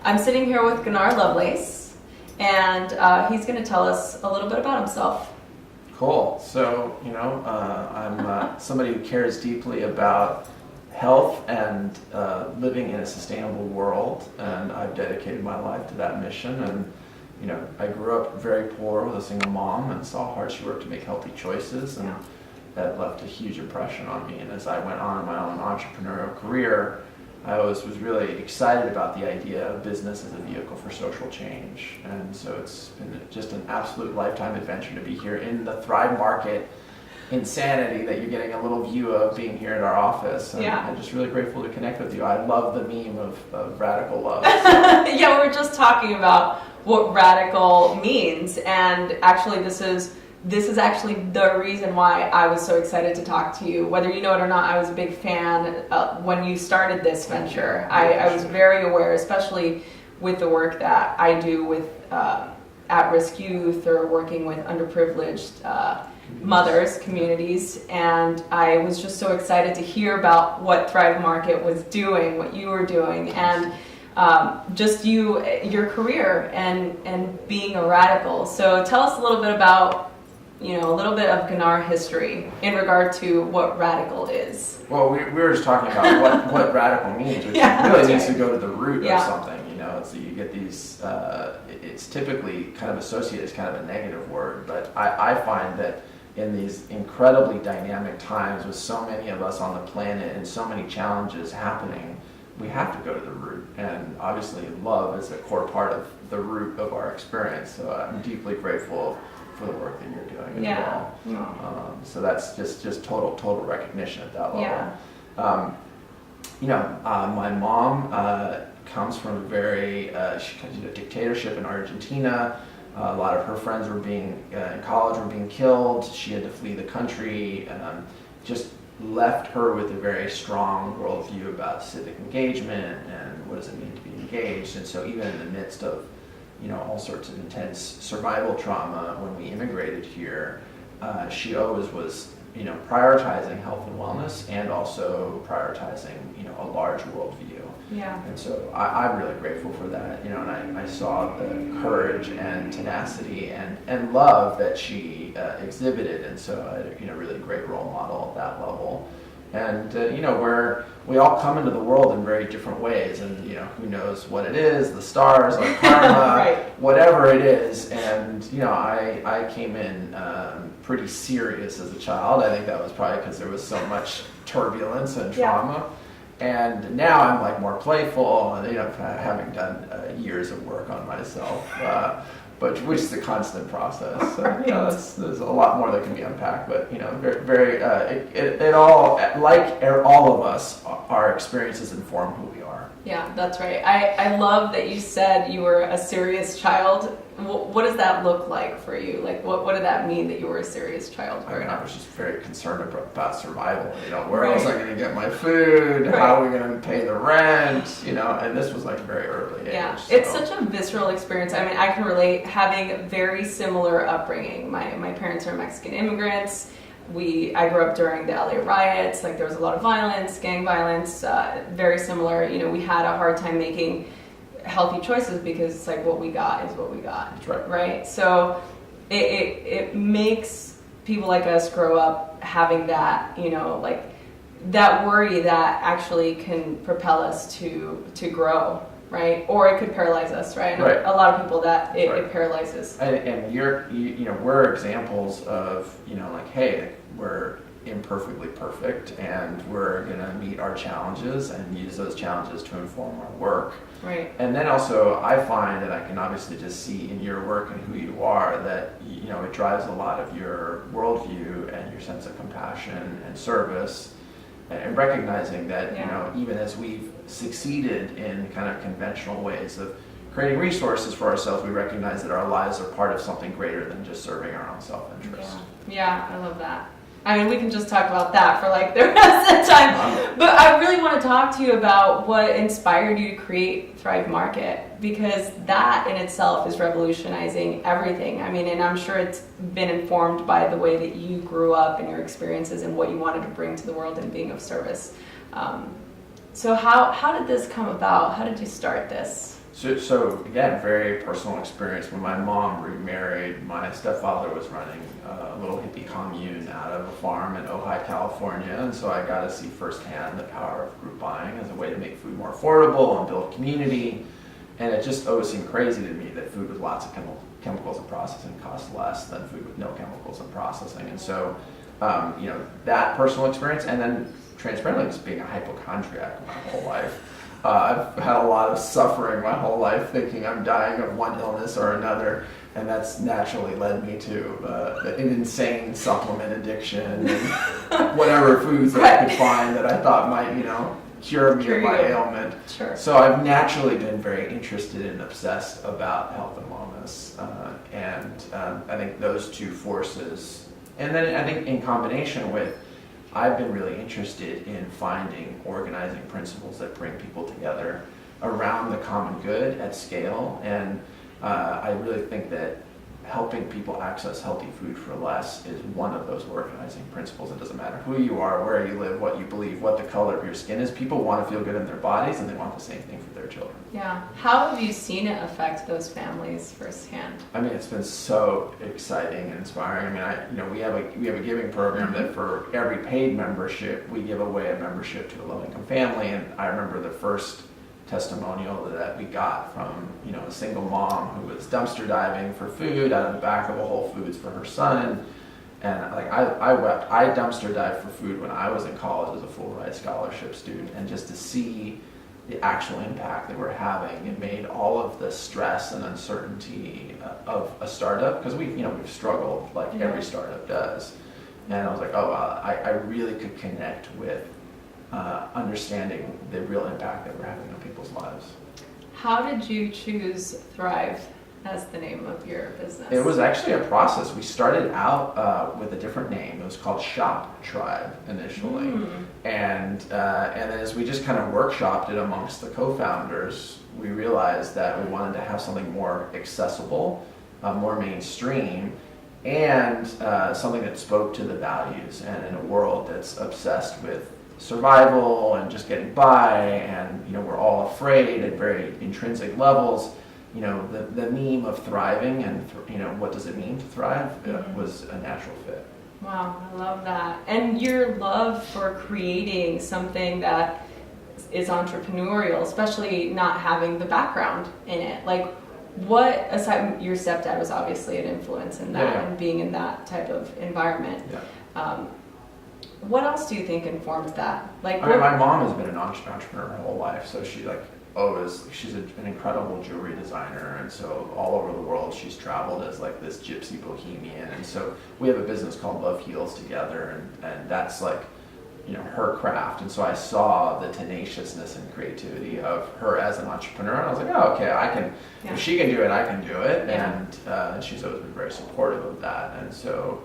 I'm sitting here with Gunnar Lovelace, and he's going to tell us a little bit about himself. Cool. So, I'm somebody who cares deeply about health and living in a sustainable world, and I've dedicated my life to that mission. And I grew up very poor with a single mom and saw how hard she worked to make healthy choices, and that left a huge impression on me. And as I went on in my own entrepreneurial career, I always was really excited about the idea of business as a vehicle for social change. And so it's been just an absolute lifetime adventure to be here in the Thrive Market insanity that you're getting a little view of being here at our office. And I'm just really grateful to connect with you. I love the meme of radical love. Yeah, we were just talking about what radical means, and actually this is actually the reason why I was so excited to talk to you. Whether you know it or not, I was a big fan when you started this venture. I was very aware, especially with the work that I do with at-risk youth or working with underprivileged mothers, communities, and I was just so excited to hear about what Thrive Market was doing, what you were doing, and just your career and being a radical. So tell us a little bit about a little bit of Gunnar history in regard to what radical is. Well, we were just talking about what radical means, which really needs to go to the root of something. So you get these, it's typically kind of associated as kind of a negative word, but I find that in these incredibly dynamic times with so many of us on the planet and so many challenges happening, we have to go to the root. And obviously love is a core part of the root of our experience. So I'm deeply grateful for the work that you're doing as well. So that's just total recognition at that level. My mom comes from a very dictatorship in Argentina. A lot of her friends were being in college were being killed. She had to flee the country. Just left her with a very strong worldview about civic engagement and what does it mean to be engaged. And so even in the midst of all sorts of intense survival trauma when we immigrated here, she always was prioritizing health and wellness and also prioritizing a large worldview. And so I'm really grateful for that, and I saw the courage and tenacity and love that she exhibited, and so I had a really great role model at that level. And where we all come into the world in very different ways, and who knows what it is, the stars, our karma, whatever it is. And I came in pretty serious as a child. I think that was probably because there was so much turbulence and trauma. And now I'm like more playful, and having done years of work on myself, but which is a constant process. So there's a lot more that can be unpacked. But it all, like all of us, our experiences inform who we are. Yeah, that's right. I love that you said you were a serious child. What does that look like for you? Like, what did that mean that you were a serious child? I was just very concerned about survival. Where else am I going to get my food? How are we going to pay the rent? And this was like very early age. Yeah, so. It's such a visceral experience. I mean, I can relate, having very similar upbringing. My parents are Mexican immigrants. I grew up during the LA riots. Like, there was a lot of violence, gang violence. Very similar. We had a hard time making healthy choices because it's like what we got is what we got. That's right. Right? So it makes people like us grow up having that, like that worry that actually can propel us to grow, right? Or it could paralyze us, right? And a lot of people that it paralyzes. And we're examples of, hey, we're imperfectly perfect, and we're going to meet our challenges and use those challenges to inform our work. Right. And then also I find, and I can obviously just see in your work and who you are, that it drives a lot of your worldview and your sense of compassion and service, and recognizing that even as we've succeeded in kind of conventional ways of creating resources for ourselves, we recognize that our lives are part of something greater than just serving our own self-interest. Yeah, I love that. I mean, we can just talk about that for like the rest of the time. But I really want to talk to you about what inspired you to create Thrive Market, because that in itself is revolutionizing everything. I mean, and I'm sure it's been informed by the way that you grew up and your experiences and what you wanted to bring to the world and being of service. So how did this come about? How did you start this? So again, very personal experience. When my mom remarried, my stepfather was running a little hippie commune out of a farm in Ojai, California, and so I got to see firsthand the power of group buying as a way to make food more affordable and build community. And it just always seemed crazy to me that food with lots of chemicals and processing cost less than food with no chemicals and processing. And so, that personal experience, and then transparently just being a hypochondriac my whole life. I've had a lot of suffering my whole life thinking I'm dying of one illness or another, and that's naturally led me to an insane supplement addiction and whatever foods that I could find that I thought might, cure me of my ailment. Sure. So I've naturally been very interested and obsessed about health and wellness, and I think those two forces, and then I think in combination with, I've been really interested in finding organizing principles that bring people together around the common good at scale, and I really think that helping people access healthy food for less is one of those organizing principles. It doesn't matter who you are, where you live, what you believe, what the color of your skin is. People want to feel good in their bodies, and they want the same thing for their children. Yeah. How have you seen it affect those families firsthand? I mean, it's been so exciting and inspiring. I mean, we have a giving program that for every paid membership, we give away a membership to a low-income family. And I remember the first testimonial that we got from a single mom who was dumpster diving for food out of the back of a Whole Foods for her son, and I wept. I dumpster dived for food when I was in college as a full ride scholarship student, and just to see the actual impact that we're having, it made all of the stress and uncertainty of a startup, because we've struggled like every startup does, and I was like, oh wow, I really could connect with understanding the real impact that we're having on people's lives. How did you choose Thrive as the name of your business? It was actually a process. We started out with a different name. It was called Shop Tribe initially, and then as we just kind of workshopped it amongst the co-founders, we realized that we wanted to have something more accessible, more mainstream, and something that spoke to the values. And in a world that's obsessed with survival and just getting by, and we're all afraid at very intrinsic levels, the meme of thriving and what does it mean to thrive was a natural fit. Wow, I love that. And your love for creating something that is entrepreneurial, especially not having the background in it. Like, what, aside, your stepdad was obviously an influence in that, and being in that type of environment. What else do you think informs that? Like, my mom has been an entrepreneur her whole life, so she's an incredible jewelry designer, and so all over the world she's traveled as like this gypsy bohemian, and so we have a business called Love Heals together, and that's like her craft, and so I saw the tenaciousness and creativity of her as an entrepreneur, and I was like, oh, okay, I can, if she can do it, I can do it, and she's always been very supportive of that, and so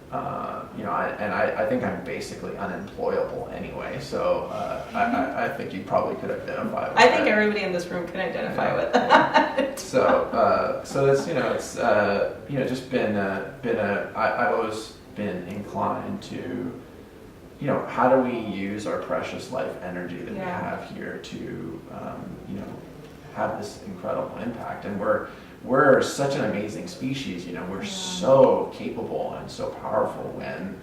I think I'm basically unemployable anyway, so I think you probably could identify with that. I think everybody in this room can identify with that. So that's, it's just been I've always been inclined to, how do we use our precious life energy that we have here to, have this incredible impact, and we're such an amazing species, we're so capable and so powerful when,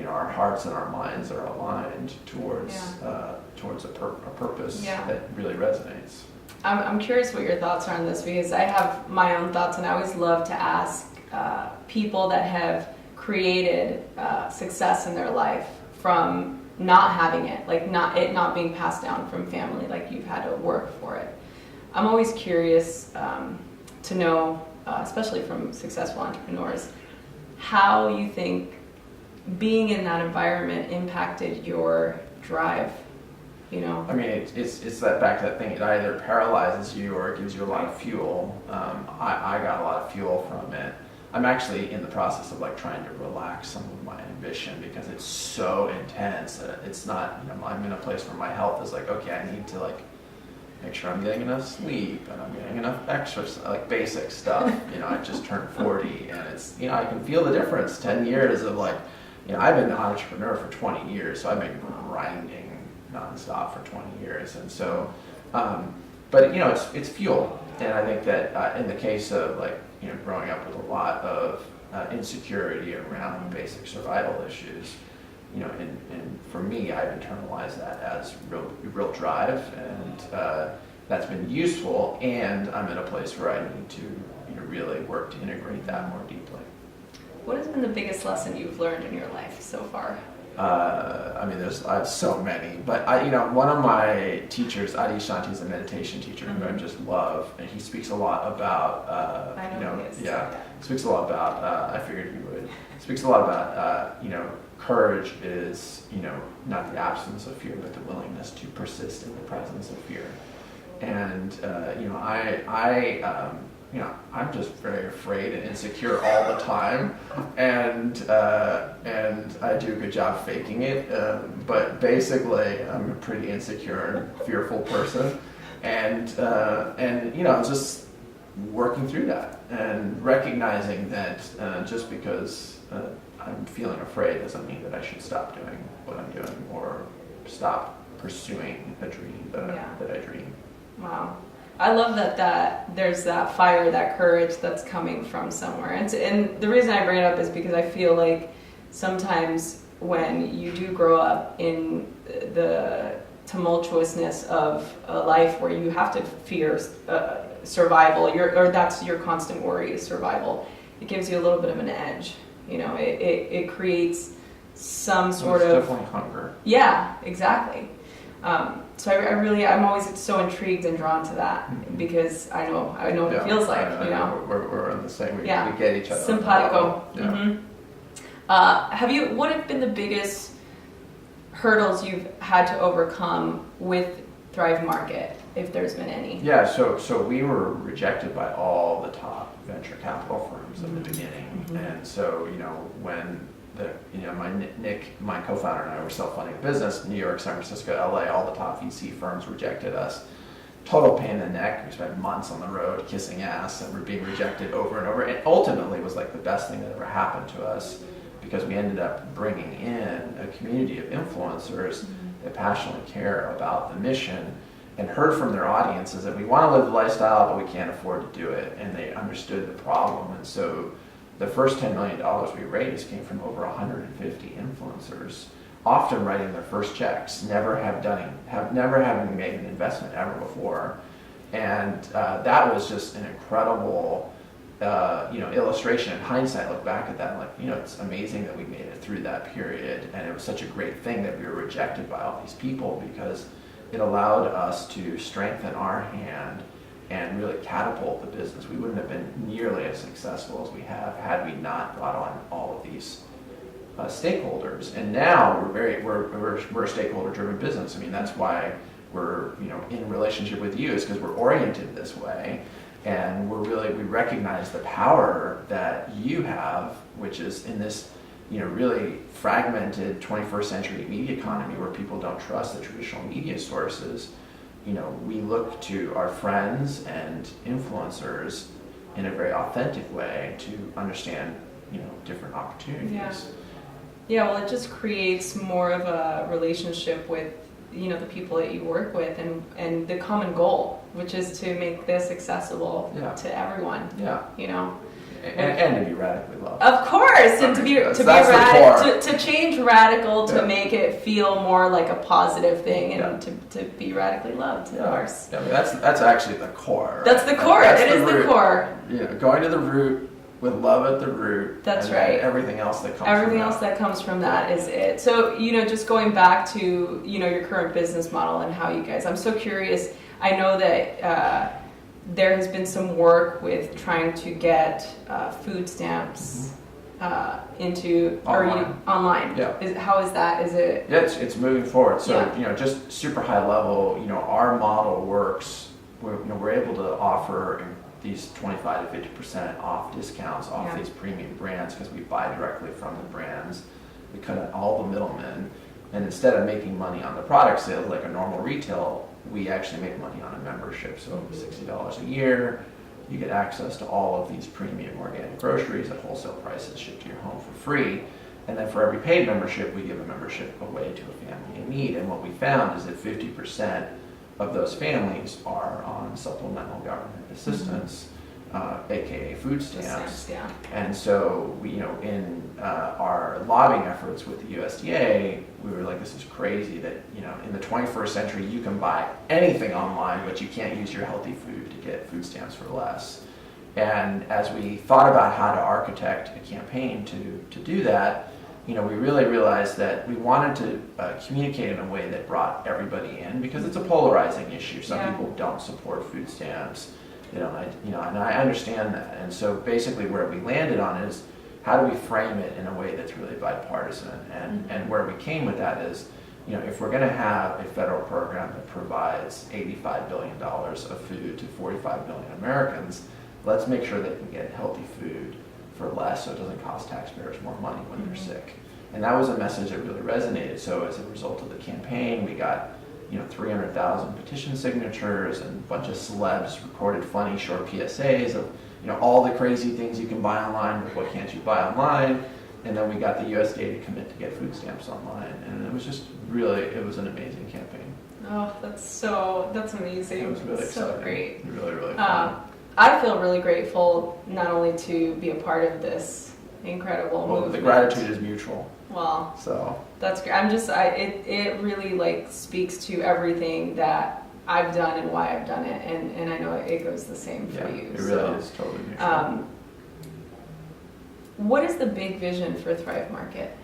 our hearts and our minds are aligned towards a purpose that really resonates. I'm curious what your thoughts are on this, because I have my own thoughts, and I always love to ask people that have created success in their life from not having it, like not being passed down from family, like you've had to work for it. I'm always curious to know, especially from successful entrepreneurs, how you think being in that environment impacted your drive. I mean, it's that back to that thing. It either paralyzes you or it gives you a lot of fuel. I got a lot of fuel from it. I'm actually in the process of trying to relax some of my ambition, because it's so intense that it's not. I'm in a place where my health is okay, I need to make sure I'm getting enough sleep and I'm getting enough exercise, basic stuff. I just turned 40, and it's, I can feel the difference. 10 years of I've been an entrepreneur for 20 years, so I've been grinding nonstop for 20 years. And so, but it's fuel. And I think that in the case of growing up with a lot of insecurity around basic survival issues, and for me, I've internalized that as real drive, and that's been useful. And I'm in a place where I need to really work to integrate that more deeply. What has been the biggest lesson you've learned in your life so far? I have so many, but one of my teachers, Adi Shanti, is a meditation teacher who I just love, and he speaks a lot about, speaks a lot about, I figured he would, speaks a lot about, courage is, not the absence of fear, but the willingness to persist in the presence of fear. And, I'm just very afraid and insecure all the time, and I do a good job faking it. But basically, I'm a pretty insecure and fearful person, and just working through that and recognizing that just because I'm feeling afraid doesn't mean that I should stop doing what I'm doing or stop pursuing a dream that I dream. Wow. I love that there's that fire, that courage that's coming from somewhere. And the reason I bring it up is because I feel like sometimes when you do grow up in the tumultuousness of a life where you have to fear survival, or that's your constant worry is survival, it gives you a little bit of an edge. It creates some sort of... definitely hunger. Yeah, exactly. So I'm always so intrigued and drawn to that because I know what it feels like. We're on the same. We get each other. Simpatico. Yeah. Mm-hmm. What have been the biggest hurdles you've had to overcome with Thrive Market, if there's been any? Yeah. So we were rejected by all the top venture capital firms in the beginning, and so when my co-founder and I were self-funding a business, New York, San Francisco, LA, all the top VC firms rejected us. Total pain in the neck. We spent months on the road kissing ass and we're being rejected over and over. And ultimately it was like the best thing that ever happened to us because we ended up bringing in a community of influencers that passionately care about the mission and heard from their audiences that we want to live the lifestyle, but we can't afford to do it. And they understood the problem. And so the first $10 million we raised came from over 150 influencers, often writing their first checks, never having made an investment ever before, and that was just an incredible, illustration. In hindsight, I look back at that, and it's amazing that we made it through that period, and it was such a great thing that we were rejected by all these people because it allowed us to strengthen our hand and really catapult the business. We wouldn't have been nearly as successful as we have had we not brought on all of these stakeholders. And now we're a stakeholder-driven business. I mean, that's why we're in relationship with you, is because we're oriented this way, and we recognize the power that you have, which is in this really fragmented 21st century media economy where people don't trust the traditional media sources. We look to our friends and influencers in a very authentic way to understand, different opportunities. Yeah, well, it just creates more of a relationship with, the people that you work with and the common goal, which is to make this accessible to everyone. Yeah. And to be radically loved. Of course, and to change radical to make it feel more like a positive thing and to be radically loved. Of course. Yeah, I mean, that's actually the core. Right? That's the core. It is the core. Going to the root with love at the root. That's right. Everything else that comes. Everything else that comes from that is it. So just going back to your current business model and how you guys. I'm so curious. I know that. There has been some work with trying to get food stamps into online. Yeah. How is that? Is it? Yeah, it's moving forward. So just super high level. Our model works. We're able to offer these 25 to 50% off discounts off these premium brands because we buy directly from the brands. We cut out all the middlemen, and instead of making money on the product sales like a normal retail, we actually make money on a membership. So $60 a year, you get access to all of these premium organic groceries at wholesale prices shipped to your home for free. And then for every paid membership, we give a membership away to a family in need. And what we found is that 50% of those families are on supplemental government assistance, aka food stamps. Yeah. And so we, in our lobbying efforts with the USDA, we were like, this is crazy that, in the 21st century you can buy anything online, but you can't use your healthy food to get food stamps for less. And as we thought about how to architect a campaign to do that, we really realized that we wanted to communicate in a way that brought everybody in, because it's a polarizing issue. Some people don't support food stamps, and I understand that. And so basically where we landed on is, how do we frame it in a way that's really bipartisan? And where we came with that is, if we're going to have a federal program that provides $85 billion of food to 45 million Americans, let's make sure they can get healthy food for less, so it doesn't cost taxpayers more money when they're sick. And that was a message that really resonated. So as a result of the campaign, we got 300,000 petition signatures, and a bunch of celebs recorded funny short PSAs of all the crazy things you can buy online, but what can't you buy online. And then we got the USDA to commit to get food stamps online, and it was just it was an amazing campaign. Oh, that's amazing. It was really exciting. So great. Really, really fun. I feel really grateful not only to be a part of this incredible movement. The gratitude is mutual. Well, so that's great. It really speaks to everything that I've done and why I've done it, and I know it goes the same for you. It really is totally mutual. What is the big vision for Thrive Market?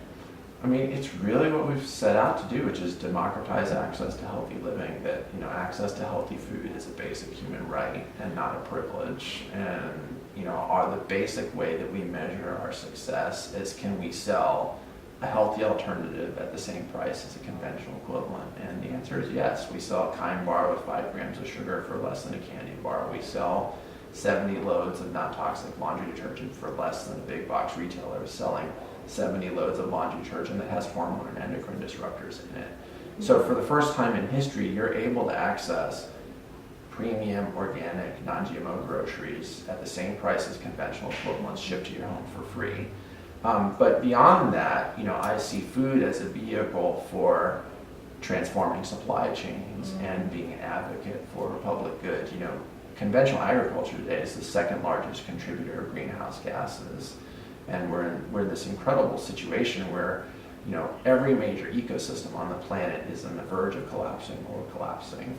I mean, it's really what we've set out to do, which is democratize access to healthy living. That access to healthy food is a basic human right and not a privilege. And the basic way that we measure our success is, can we sell a healthy alternative at the same price as a conventional equivalent? And the answer is yes. We sell a Kind bar with 5 grams of sugar for less than a candy bar. We sell 70 loads of non-toxic laundry detergent for less than a big box retailer is selling 70 loads of laundry detergent that has hormone and endocrine disruptors in it. So for the first time in history, you're able to access premium, organic, non-GMO groceries at the same price as conventional equivalents shipped to your home for free. But beyond that, I see food as a vehicle for transforming supply chains and being an advocate for public good. Conventional agriculture today is the second largest contributor of greenhouse gases. And we're in this incredible situation where, every major ecosystem on the planet is on the verge of collapsing or collapsing.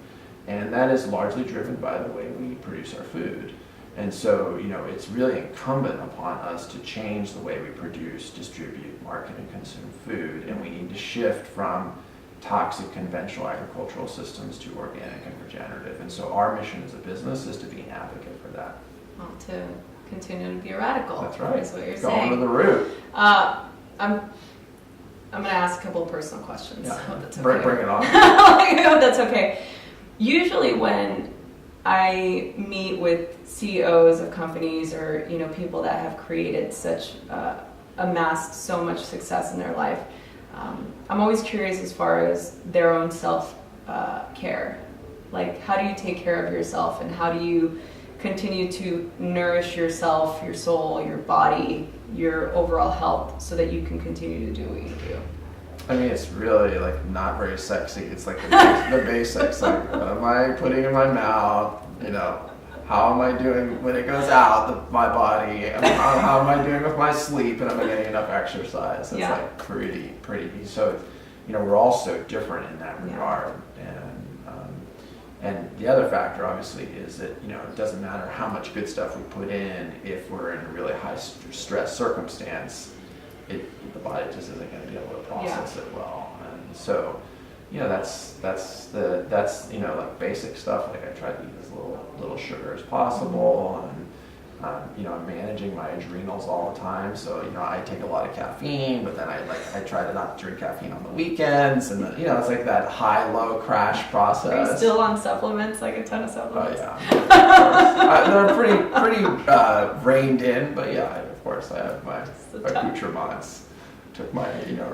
And that is largely driven by the way we produce our food. And so, it's really incumbent upon us to change the way we produce, distribute, market, and consume food. And we need to shift from toxic conventional agricultural systems to organic and regenerative. And so our mission as a business is to be an advocate for that. Well, to continue to be a radical. That's right. Is what you're Going saying. to the root. I'm going to ask a couple of personal questions. Yeah. I hope that's okay. Bring it on. I hope that's okay. Usually when I meet with CEOs of companies or people that have created amassed so much success in their life, I'm always curious as far as their own self-care. Like, how do you take care of yourself, and how do you continue to nourish yourself, your soul, your body, your overall health, so that you can continue to do what you do? I mean, it's really not very sexy. It's the basics. What am I putting in my mouth? How am I doing when it goes out, my body? How am I doing with my sleep? And am I getting enough exercise? It's pretty. So, we're all so different in that regard. And the other factor, obviously, is that, it doesn't matter how much good stuff we put in if we're in a really high stress circumstance, the body just isn't going to be able to process it well. And so, that's basic stuff. I try to eat as little sugar as possible, and I'm managing my adrenals all the time. So I take a lot of caffeine, but then I try to not drink caffeine on the weekends, and it's that high-low crash process. Are you still on supplements, a ton of supplements? Oh yeah, they're pretty reined in, but of course I have my accoutrements. Took my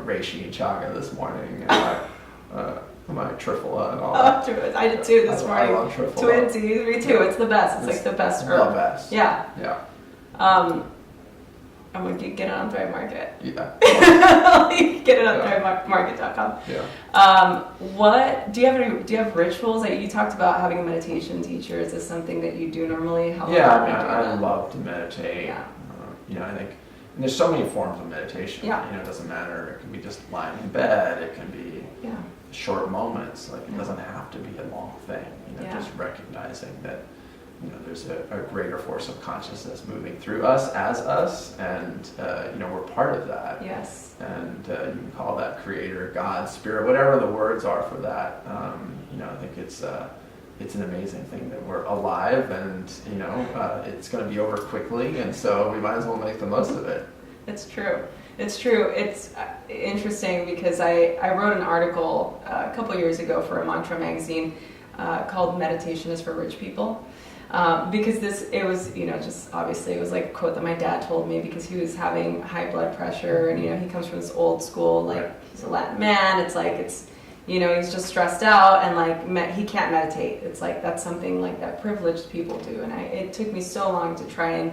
reishi chaga this morning, and my trifla and all that. I did too this morning. I love trifla. Twinsies, me too. It's the best. It's the best herb. The best. Yeah. Yeah. I'm going to get it on Thrive Market. Yeah. Get it on thrivemarket.com. Yeah. Do you have rituals that you talked about having a meditation teacher? Is this something that you do normally? I love to meditate. Yeah. I think and there's so many forms of meditation. Yeah. It doesn't matter. It can be just lying in bed. It can be Yeah. short moments. Like it doesn't have to be a long thing. Yeah. Just recognizing that there's a greater force of consciousness moving through us as us, and we're part of that. Yes. And you can call that creator, God, spirit, whatever the words are for that. I think it's an amazing thing that we're alive, and it's going to be over quickly, and so we might as well make the most of it. It's true. It's true. It's interesting because I wrote an article a couple years ago for a mantra magazine called "Meditation is for Rich People." Because it was just obviously it was like a quote that my dad told me because he was having high blood pressure, and he comes from this old school, like he's a Latin man. It's like he's just stressed out, and like he can't meditate. It's like that's something like that privileged people do, and it took me so long to try and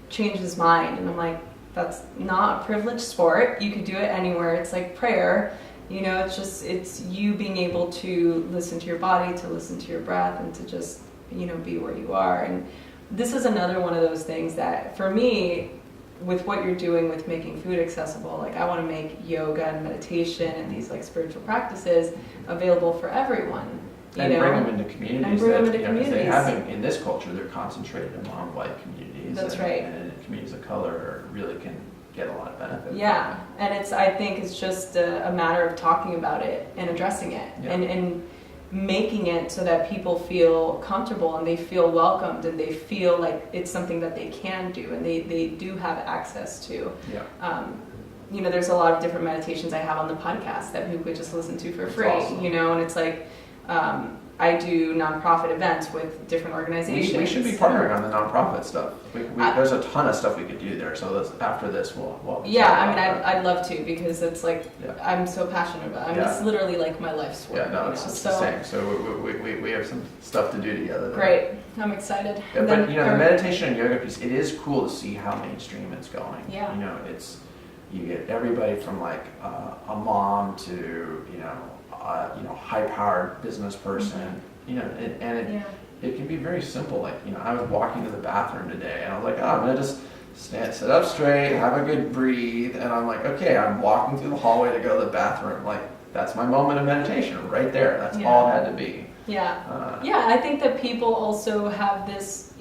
change his mind, and I'm like, that's not a privileged sport. You could do it anywhere. It's like prayer. It's you being able to listen to your body, to listen to your breath, and to just be where you are. And this is another one of those things that for me, with what you're doing with making food accessible, like I want to make yoga and meditation and these like spiritual practices available for everyone. And bring them into communities. And bring them into communities. They have in this culture, they're concentrated among white communities. That's right. And communities of color really can get a lot of benefit. Yeah, and I think it's just a matter of talking about it and addressing it, and making it so that people feel comfortable and they feel welcomed and they feel like it's something that they can do and they do have access to. Yeah. There's a lot of different meditations I have on the podcast that people could just listen to for free. Awesome. And it's like I do nonprofit events with different organizations. We should be partnering on the nonprofit stuff. There's a ton of stuff we could do there. So after this, we'll I'd love to, because it's like I'm so passionate about it. It's literally like my life's work. Yeah, no, it's just the same. So we have some stuff to do together. Great, I'm excited. Yeah, but the meditation and yoga piece, it is cool to see how mainstream it's going. Yeah. You get everybody from like a mom to high-powered business person. It can be very simple. Like I was walking to the bathroom today, and I was like, I'm gonna just sit up straight, have a good breathe, and I'm like, okay, I'm walking through the hallway to go to the bathroom. Like that's my moment of meditation right there. That's all it had to be. I think that people also have this.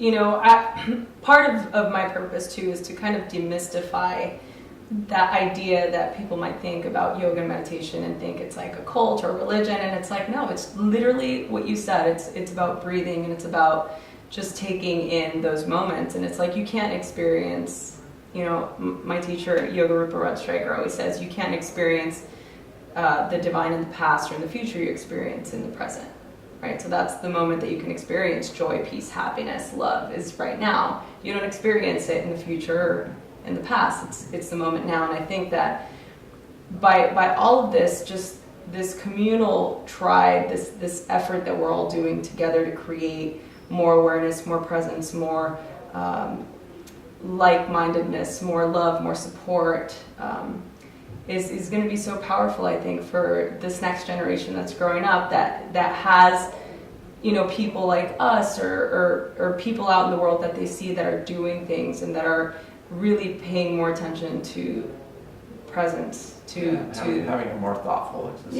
Part of my purpose too is to kind of demystify that idea that people might think about yoga and meditation and think it's like a cult or religion, and it's like, no, it's literally what you said. It's about breathing, and it's about just taking in those moments. And it's like you can't experience, my teacher, Yoga Rupa Rudstriker, always says you can't experience the divine in the past or in the future. You experience in the present, right? So that's the moment that you can experience joy, peace, happiness, love is right now. You don't experience it in the future or in the past. It's the moment now. And I think that by all of this, just this communal tribe, this effort that we're all doing together to create more awareness, more presence, more like-mindedness, more love, more support, is going to be so powerful, I think, for this next generation that's growing up that has people like us or people out in the world that they see that are doing things and that are really paying more attention to presence, having a more thoughtful existence.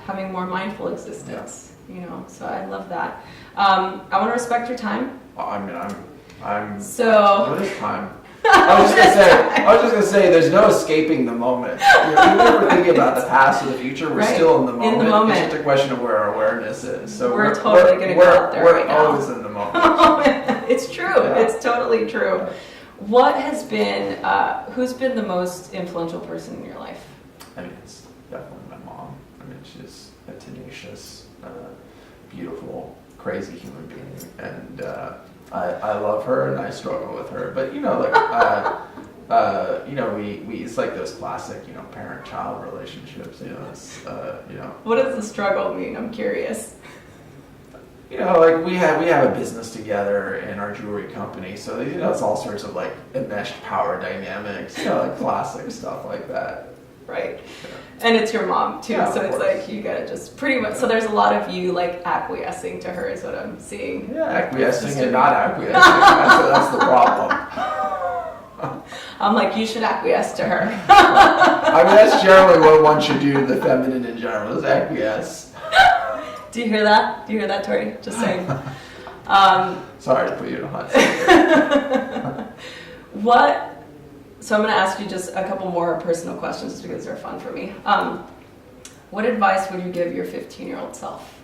Having more mindful existence. So I love that. I want to respect your time. I'm. So what is time? I was just gonna say, there's no escaping the moment. Even if we're thinking about the past or the future, we're still in the moment. In the moment. It's just a question of where our awareness is. So we're totally going to go out there right now. We're always in the moment. It's true. Yeah. It's totally true. What has been, who's been the most influential person in your life? It's definitely my mom. She's a tenacious, beautiful, crazy human being, and I love her and I struggle with her. But we it's like those classic, parent-child relationships. What does the struggle mean? I'm curious. like we have a business together in our jewelry company, so it's all sorts of like enmeshed power dynamics, like classic stuff like that. Right. And it's your mom too, so it's like you gotta just pretty much. So there's a lot of you like acquiescing to her is what I'm seeing. Yeah, acquiescing and not acquiescing. That's the problem. I'm like, you should acquiesce to her. I mean, that's generally what one should do. The feminine in general is acquiesce. Do you hear that? Do you hear that, Tori? Just saying. Sorry to put you in a hot seat. So I'm going to ask you just a couple more personal questions because they're fun for me. What advice would you give your 15-year-old self?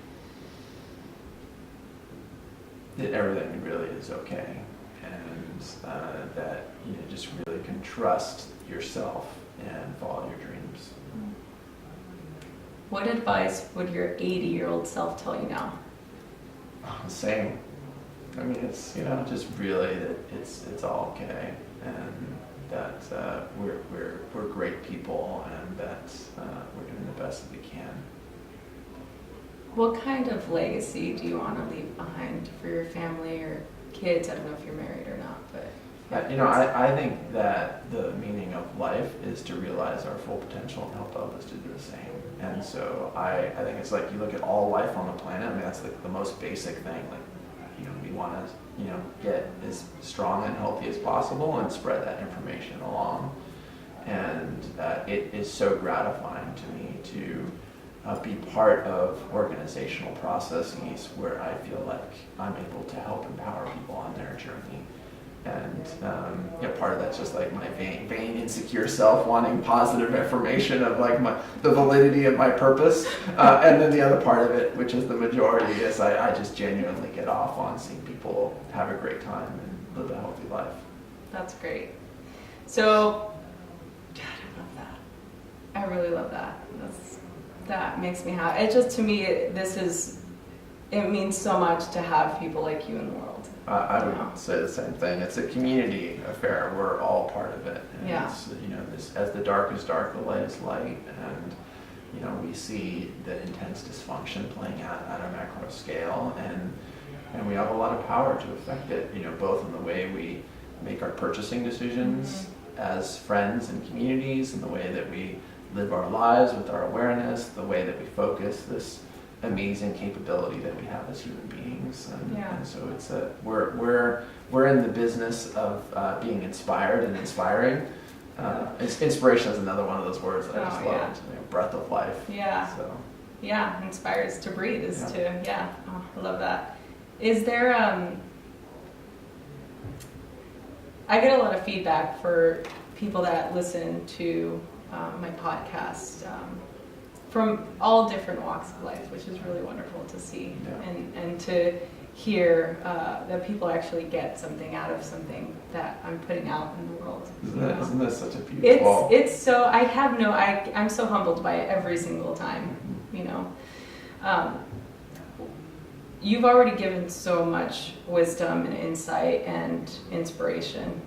That everything really is okay, and that just really can trust yourself and follow your dreams. What advice would your 80-year-old self tell you now? Same. I mean, it's just really that it's all okay, and that we're great people, and that we're doing the best that we can. What kind of legacy do you want to leave behind for your family or kids? I don't know if you're married or not, but I think that the meaning of life is to realize our full potential and help others to do the same. And so I think it's like you look at all life on the planet. I mean, that's like the most basic thing. Like, we want to get as strong and healthy as possible and spread that information along. And it is so gratifying to me to be part of organizational processes where I feel like I'm able to help empower people on their journey. And part of that's just like my vain, insecure self wanting positive affirmation of like the validity of my purpose, and then the other part of it, which is the majority, is I just genuinely get off on seeing people have a great time and live a healthy life. That's great. So, God, I love that. I really love that. That makes me happy. It just, to me, it means so much to have people like you in the world. I would say the same thing. It's a community affair. We're all part of it. And it's, as the dark is dark, the light is light. And, we see the intense dysfunction playing out at a macro scale. And we have a lot of power to affect it, both in the way we make our purchasing decisions as friends and communities, and the way that we live our lives with our awareness, the way that we focus this amazing capability that we have as human beings, and so it's we're in the business of being inspired and inspiring. Inspiration is another one of those words that I just loved. Breath of life. Yeah. So. Yeah, inspires to breathe is to Oh, I love that. Is there I get a lot of feedback for people that listen to my podcast. From all different walks of life, which is really wonderful to see, and to hear that people actually get something out of something that I'm putting out in the world. Isn't that such a beautiful? It's so I'm so humbled by it every single time. You've already given so much wisdom and insight and inspiration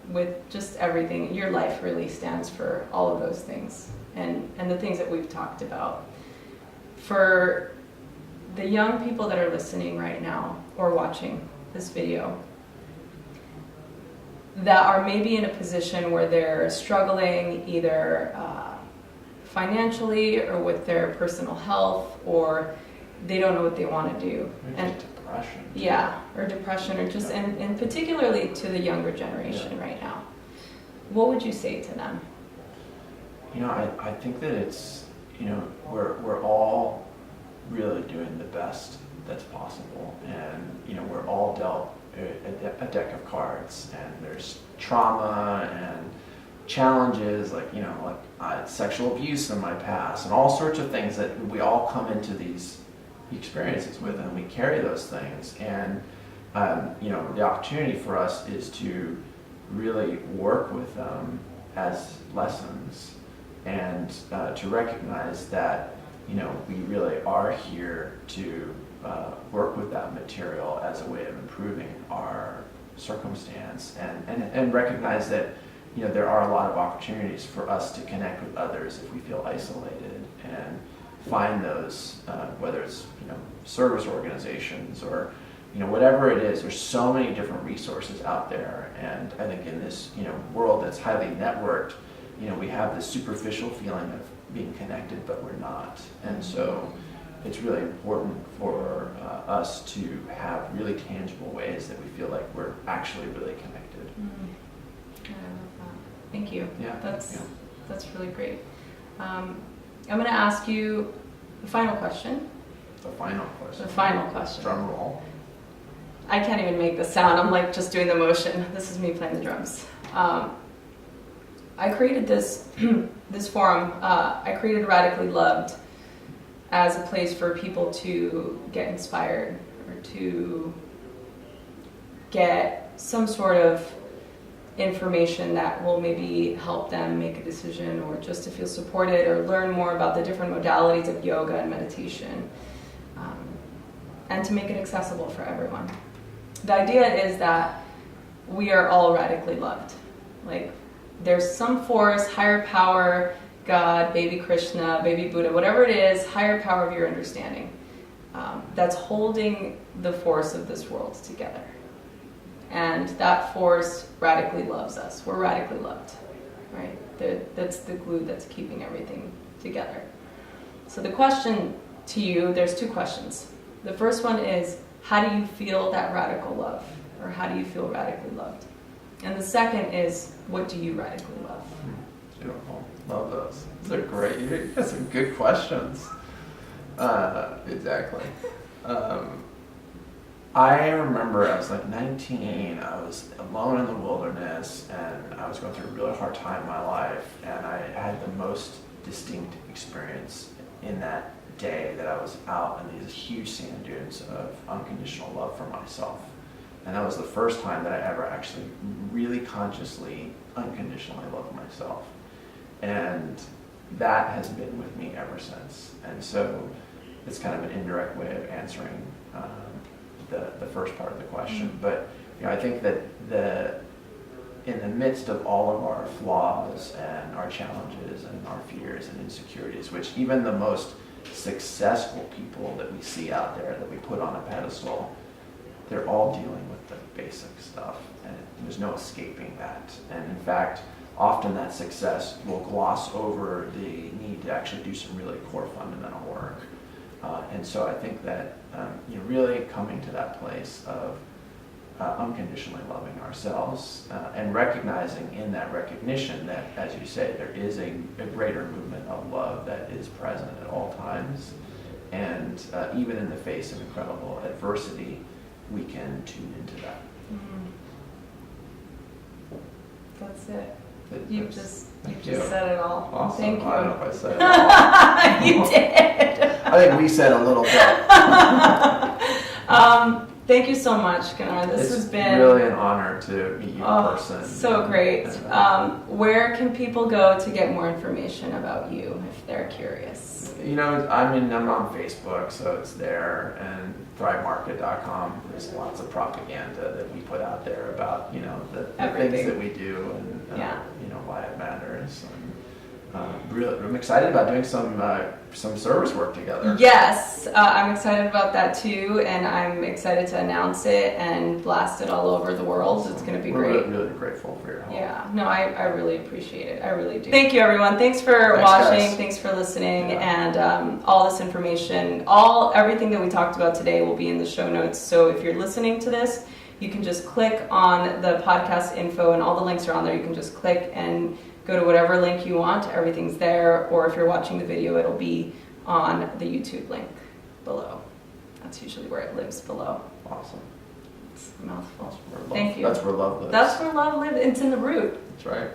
with just everything. Your life really stands for all of those things. And the things that we've talked about. For the young people that are listening right now or watching this video that are maybe in a position where they're struggling either financially or with their personal health, or they don't know what they want to do. And depression. Or depression, or just, and particularly to the younger generation right now. What would you say to them? I think that it's, we're all really doing the best that's possible, and we're all dealt a deck of cards, and there's trauma and challenges like sexual abuse in my past and all sorts of things that we all come into these experiences with, and we carry those things, and the opportunity for us is to really work with them as lessons, and to recognize that we really are here to work with that material as a way of improving our circumstance, and recognize that there are a lot of opportunities for us to connect with others if we feel isolated, and find those, whether it's service organizations or whatever it is. There's so many different resources out there, and I think in this world that's highly networked, we have this superficial feeling of being connected, but we're not. And so it's really important for us to have really tangible ways that we feel like we're actually really connected. I love that. Thank you. Yeah. That's really great. I'm going to ask you the final question. The final question. The final question. Drum roll. I can't even make the sound. I'm like just doing the motion. This is me playing the drums. I created this this forum. I created Radically Loved as a place for people to get inspired or to get some sort of information that will maybe help them make a decision, or just to feel supported or learn more about the different modalities of yoga and meditation, and to make it accessible for everyone. The idea is that we are all radically loved. Like, there's some force, higher power, God, baby Krishna, baby Buddha, whatever it is, higher power of your understanding, that's holding the force of this world together. And that force radically loves us. We're radically loved, right? That's the glue that's keeping everything together. So the question to you, there's two questions. The first one is, how do you feel that radical love? Or how do you feel radically loved? And the second is, what do you radically love? Beautiful. Love those. Those are great. You got some good questions. Exactly. I remember I was like 19, I was alone in the wilderness, and I was going through a really hard time in my life, and I had the most distinct experience in that day that I was out in these huge sand dunes of unconditional love for myself. And that was the first time that I ever actually really consciously, unconditionally loved myself. And that has been with me ever since. And so it's kind of an indirect way of answering the first part of the question. But I think that in the midst of all of our flaws and our challenges and our fears and insecurities, which even the most successful people that we see out there that we put on a pedestal, they're all dealing with the basic stuff, and there's no escaping that. And in fact, often that success will gloss over the need to actually do some really core fundamental work. And so I think that really coming to that place of unconditionally loving ourselves and recognizing in that recognition that, as you say, there is a greater movement of love that is present at all times. And even in the face of incredible adversity, we can tune into that. Mm-hmm. That's it. You just you. said it all. Awesome. Thank you. I don't know if I said it all. You did. I think we said a little bit. Thank you so much, Gunnar. This has been really an honor to meet you in person. So great. Where can people go to get more information about you if they're curious? I'm on Facebook, so it's there, and thrivemarket.com. There's lots of propaganda that we put out there about, the things that we do and why it matters. And, really, I'm excited about doing some service work together. Yes, I'm excited about that too, and I'm excited to announce it and blast it all over the world. It's going to be great. We're really grateful for your help. Yeah, no, I really appreciate it. I really do. Thank you, everyone. Thanks for watching. Guys. Thanks for listening. And all this information, everything that we talked about today will be in the show notes. So if you're listening to this, you can just click on the podcast info, and all the links are on there. You can just click and go to whatever link you want. Everything's there. Or if you're watching the video, it'll be on the YouTube link below. That's usually where it lives, below. Awesome. It's a mouthful. Thank you. That's where love lives. That's where love lives. It's in the root. That's right.